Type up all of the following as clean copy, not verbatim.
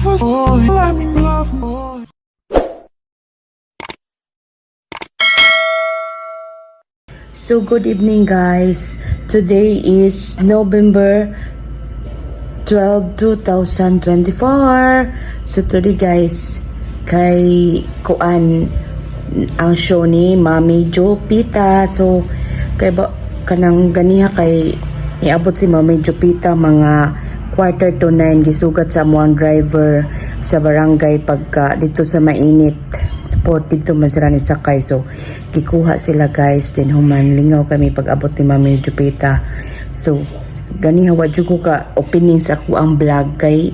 So good evening guys. Today is November 12, 2024. So today guys, kay kuan ang show ni Mami Jopita. So kay ba kanang ganiha kay niabot si Mami Jopita mga 8:45 gisugat sa amuang driver sa barangay pagka dito sa mainit. Dito man sila ni sakay, so gikuha sila guys, din human lingaw kami pag abot ni Mami Jupita. So gani hawa jud ko ka opening sa ako ang vlog kay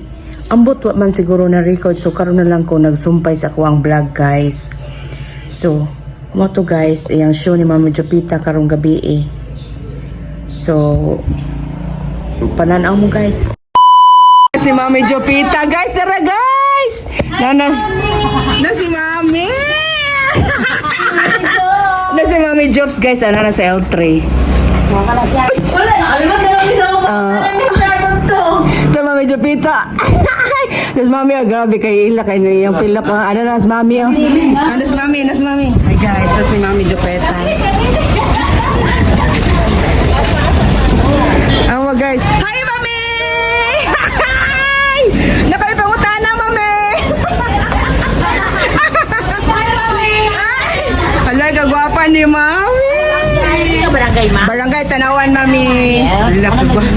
ambot wa man siguro na record, so karon na lang ko nagsumpay sa ako ang vlog guys. So mo to guys iyang show ni Mami Jupita karong gabi eh. So pananaw mo guys si Mami Jupita guys, tara guys. Na si Mami. Na si Mami Jobs guys, ana na sa L3. Wala, alam mo Ito Mami Jopita. Tapos Mami, grabe kay ila kay yung pilak. Ano na si Mami? Ano si Mami? Ano si Mami? Hi guys, ito si Mami Jopita. Awa guys. Hi Mami! Hi! Nakalipangutan na Mami! Hala, kagwapa ni Mami. barangay ma. Barangay Tanawan, Mami. Hala, kagwapa.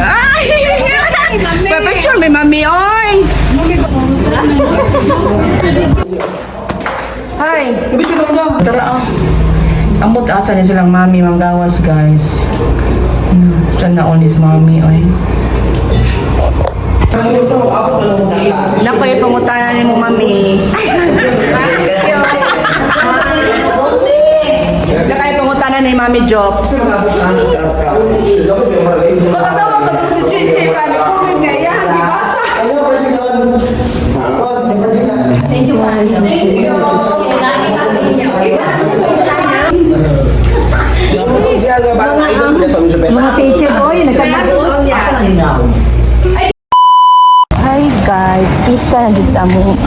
Ay! Picture may Mami, oy! Hi! Tara, ambot asa ni silang Mami manggawas, guys. Saan na on is Mami, oy? Nakoy, pangutanan ni mo, Mami. Sakay pangutanan ni Mami Jobs. Katatawa ko to si Chichi, bali COVID nga yan, di ba? Thank you guys. Mga teacher ko, yun, Hi guys, pista na dito sa among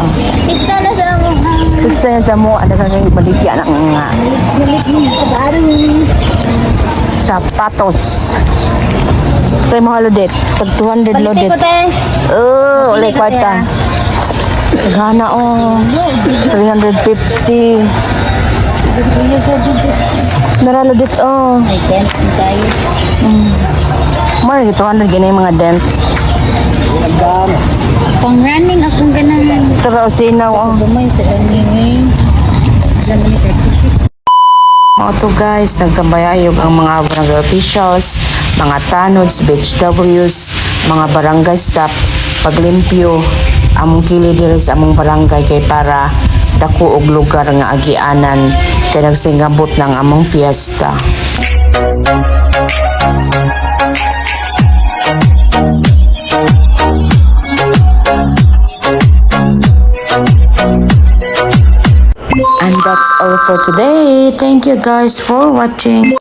Pista na sa mo. pista na sa among ano kang baligya ng sapatos. Kaya mo halodet, pag 200 loaded. Oh, ulay kwarta. Gana oh, 350. Naralodet oh. Ay, tent, tayo. Mar 200 gina yung mga dent. Pang running akong ganang. Pero sinaw oh. Bumay sa running. Alam mo ni 36. Mga to guys, nagtambayayog ang mga barangay officials, mga tanods, BHWs, mga barangay staff, paglimpyo, among kilid diri sa among barangay kay para dako og lugar nga agianan kay nagsingabot ng among fiesta. And that's all for today. Thank you guys for watching.